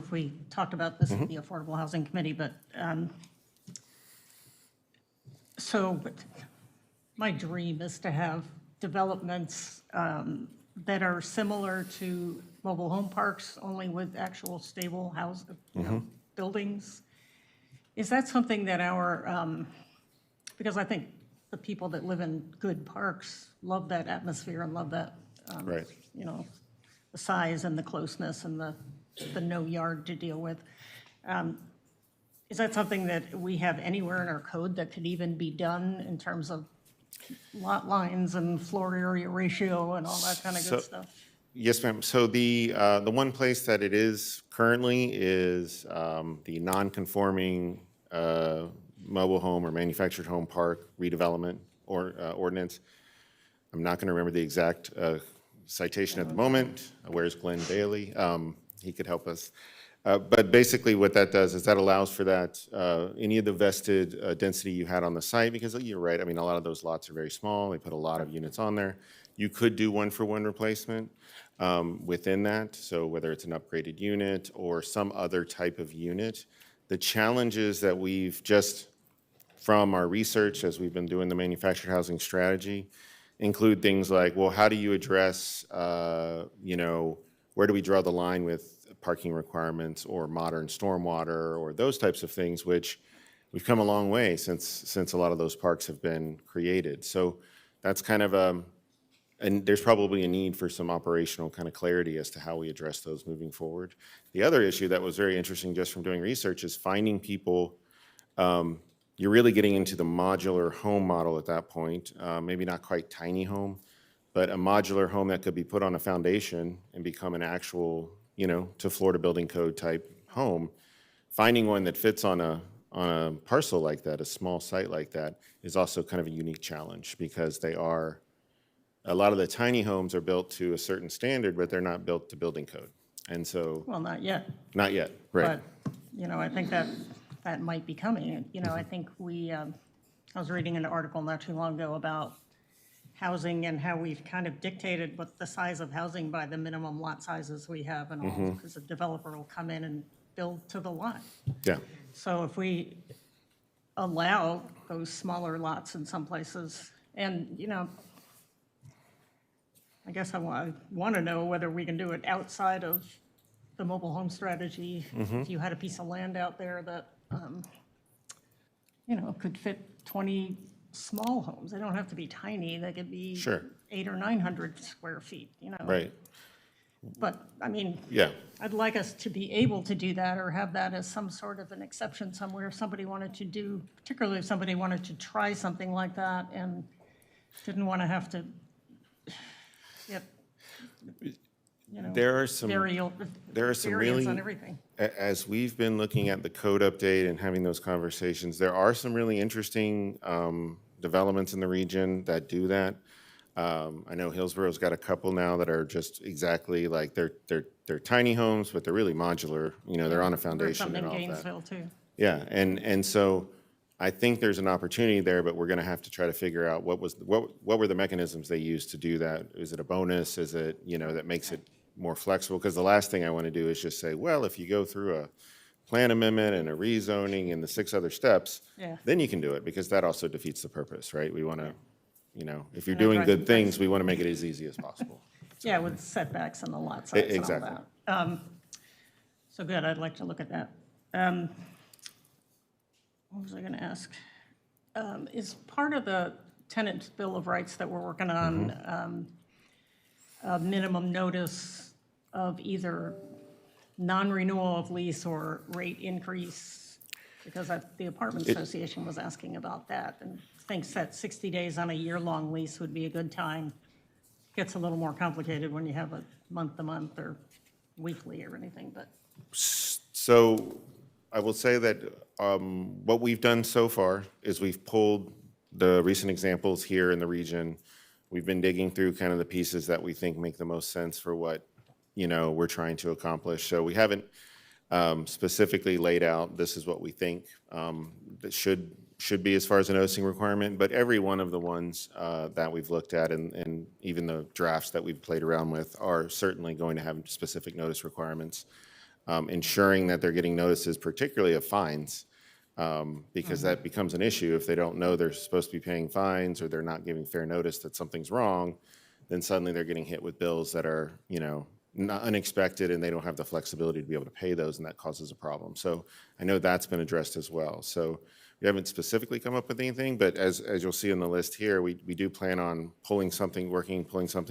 if we talked about this at the Affordable Housing Committee, but but my dream is to have developments that are similar to mobile home parks, only with actual stable house, buildings. Is that something that because I think the people that live in good parks love that atmosphere and love that, Right. The size and the closeness and the no yard to deal with. Is that something that we have anywhere in our code that could even be done in terms of lot lines and floor area ratio and all that kind of good stuff? Yes, ma'am. So the one place that it is currently is the non-conforming mobile home or manufactured home park redevelopment ordinance. I'm not going to remember the exact citation at the moment. Where's Glenn Bailey? He could help us. But basically what that does is that allows for that, any of the vested density you had on the site, because you're right, I mean, a lot of those lots are very small. They put a lot of units on there. You could do one-for-one replacement within that, so whether it's an upgraded unit or some other type of unit. The challenges that we've just, from our research as we've been doing the manufactured housing strategy, include things like, well, how do you address, where do we draw the line with parking requirements or modern stormwater or those types of things, which we've come a long way since a lot of those parks have been created. So that's kind of and there's probably a need for some operational kind of clarity as to how we address those moving forward. The other issue that was very interesting just from doing research is finding people, you're really getting into the modular home model at that point, maybe not quite tiny home, but a modular home that could be put on a foundation and become an actual, to Florida building code type home. Finding one that fits on a parcel like that, a small site like that, is also kind of a unique challenge because a lot of the tiny homes are built to a certain standard, but they're not built to building code. And so. Well, not yet. Not yet, right. But, I think that might be coming. I think I was reading an article not too long ago about housing and how we've kind of dictated what the size of housing by the minimum lot sizes we have and all, because the developer will come in and build to the lot. Yeah. So if we allow those smaller lots in some places, and, I guess I want to know whether we can do it outside of the mobile home strategy. If you had a piece of land out there that, could fit 20 small homes. They don't have to be tiny. They could be Sure. 800 or 900 square feet, Right. But, I mean, Yeah. I'd like us to be able to do that or have that as some sort of an exception somewhere if somebody wanted to do, particularly if somebody wanted to try something like that and didn't want to have to get, There are some variance really, on everything. as we've been looking at the code update and having those conversations, there are some really interesting developments in the region that do that. I know Hillsboro's got a couple now that are just exactly like they're tiny homes, but they're really modular. They're on a foundation and all There's that. some in Gainesville too. Yeah, and so I think there's an opportunity there, but we're going to have to try to figure out what were the mechanisms they used to do that. Is it a bonus? Is it that makes it more flexible? Because the last thing I want to do is just say, well, if you go through a plan amendment and a rezoning and the 6 other steps, then you can do it, because that also defeats the purpose, right? We want to, if you're doing good things, we want to make it as easy as possible. Yeah, with setbacks and the lot size Exactly. and all that. So good, I'd like to look at that. What was I going to ask? Is part of the tenant bill of rights that we're working on a minimum notice of either non-renewal of lease or rate increase? Because the apartment association was asking about that and thinks that 60 days on a year-long lease would be a good time. Gets a little more complicated when you have a month-to-month or weekly or anything, but. So I will say that what we've done so far is we've pulled the recent examples here in the region. We've been digging through kind of the pieces that we think make the most sense for what we're trying to accomplish. So we haven't specifically laid out this is what we think that should be as far as a noticing requirement, but every one of the ones that we've looked at and even the drafts that we've played around with are certainly going to have specific notice requirements. ensuring that they're getting notices, particularly of fines, because that becomes an issue. If they don't know they're supposed to be paying fines or they're not giving fair notice that something's wrong, then suddenly they're getting hit with bills that are, not unexpected, and they don't have the flexibility to be able to pay those, and that causes a problem. So I know that's been addressed as well. So we haven't specifically come up with anything, but as you'll see in the list here, we do plan on pulling something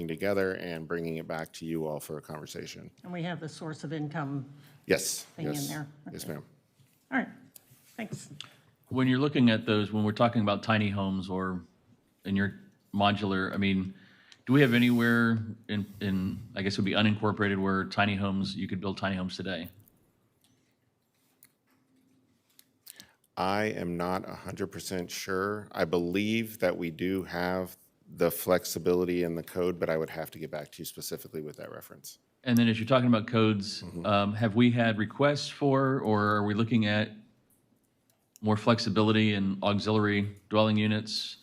together and bringing it back to you all for a conversation. And we have the source of income Yes. thing in there. Yes, Okay. ma'am. All right, thanks. When you're looking at those, when we're talking about tiny homes or in your modular, I mean, do we have anywhere in I guess it would be unincorporated where tiny homes, you could build tiny homes today? I am not 100% sure. I believe that we do have the flexibility in the code, but I would have to get back to you specifically with that reference. And then as you're talking about codes, have we had requests for, or are we looking at more flexibility in auxiliary dwelling units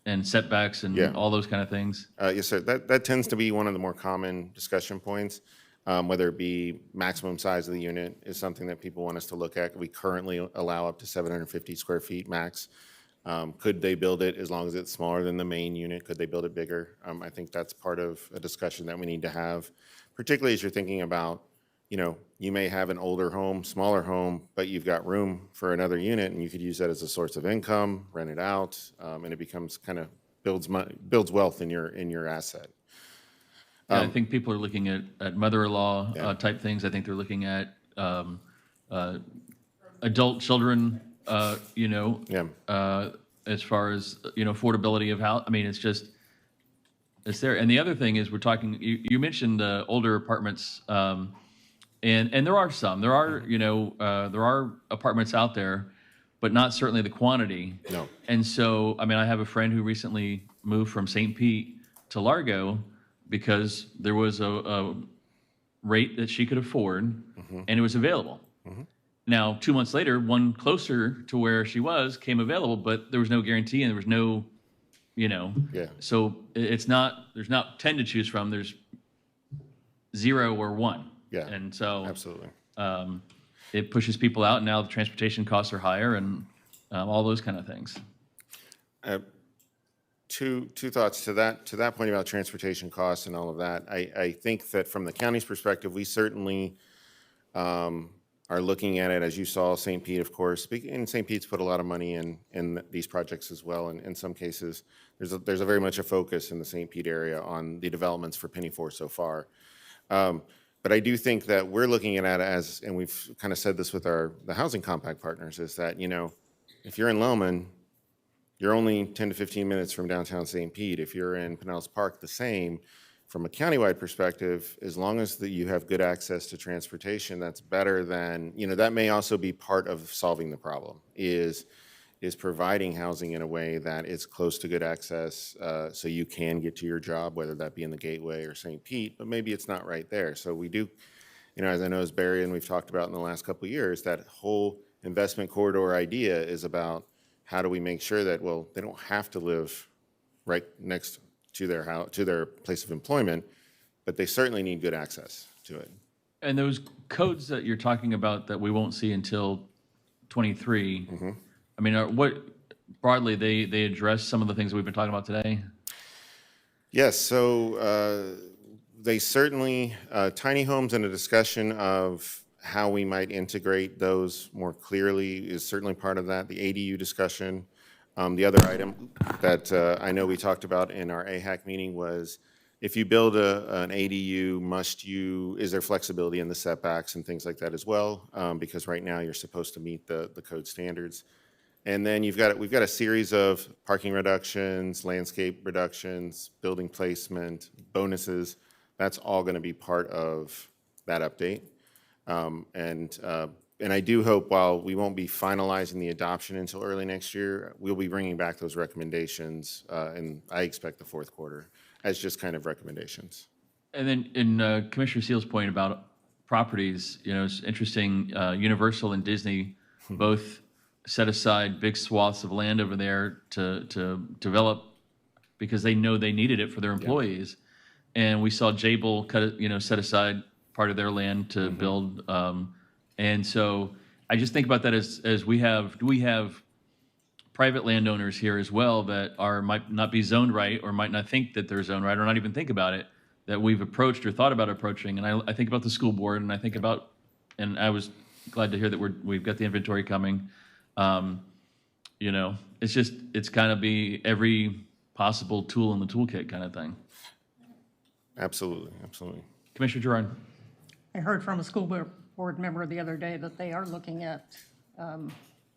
and setbacks and Yeah. all those kind of things? Yes, sir. That tends to be one of the more common discussion points, whether it be maximum size of the unit is something that people want us to look at. We currently allow up to 750 square feet max. Could they build it as long as it's smaller than the main unit? Could they build it bigger? I think that's part of a discussion that we need to have, particularly as you're thinking about, you may have an older home, smaller home, but you've got room for another unit, and you could use that as a source of income, rent it out, and it becomes kind of builds wealth in your asset. Yeah, I think people are looking at mother-in-law Yeah. type things. I think they're looking at adult children, Yeah. as far as, affordability of house. I mean, it's there. And the other thing is we're talking, you mentioned older apartments, and there are some. There are, there are apartments out there, but not certainly the quantity. No. And so, I mean, I have a friend who recently moved from St. Pete to Largo because there was a rate that she could afford, and it was available. Now, 2 months later, one closer to where she was came available, but there was no guarantee and there was no, Yeah. So there's not 10 to choose from. There's 0 or 1. Yeah. And so Absolutely. it pushes people out, and now the transportation costs are higher and all those kind of things. Two thoughts to that point about transportation costs and all of that. I think that from the county's perspective, we certainly are looking at it, as you saw, St. Pete, of course. And St. Pete's put a lot of money in these projects as well. And in some cases, there's a very much a focus in the St. Pete area on the developments for Penny 4 so far. But I do think that we're looking at it as, and we've kind of said this with the housing compact partners, is that, if you're in Lowman, you're only 10 to 15 minutes from downtown St. Pete. If you're in Pinellas Park, the same. From a countywide perspective, as long as you have good access to transportation, that's better than, that may also be part of solving the problem, is providing housing in a way that is close to good access, so you can get to your job, whether that be in the Gateway or St. Pete, but maybe it's not right there. So we do, as I know as Barry and we've talked about in the last couple of years, that whole investment corridor idea is about how do we make sure that, well, they don't have to live right next to their house, to their place of employment, but they certainly need good access to it. And those codes that you're talking about that we won't see until 23, I mean, what broadly they address some of the things that we've been talking about today? Yes, so they certainly, tiny homes and a discussion of how we might integrate those more clearly is certainly part of that. The ADU discussion. The other item that I know we talked about in our AHAC meeting was, if you build an ADU, is there flexibility in the setbacks and things like that as well? Because right now you're supposed to meet the code standards. And then we've got a series of parking reductions, landscape reductions, building placement, bonuses. That's all going to be part of that update. And I do hope, while we won't be finalizing the adoption until early next year, we'll be bringing back those recommendations, and I expect the fourth quarter, as just kind of recommendations. And then in Commissioner Seal's point about properties, it's interesting, Universal and Disney both set aside big swaths of land over there to develop because they know they needed it for their employees. And we saw Jabil set aside part of their land to build And so I just think about that as do we have private landowners here as well that might not be zoned right or might not think that they're zoned right or not even think about it, that we've approached or thought about approaching. And I think about the school board, and I think about, and I was glad to hear that we've got the inventory coming. You know, it's kind of be every possible tool in the toolkit kind of thing. Absolutely, absolutely. Commissioner Gerard. I heard from a school board member the other day that they are looking at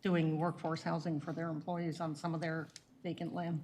doing workforce housing for their employees on some of their vacant land.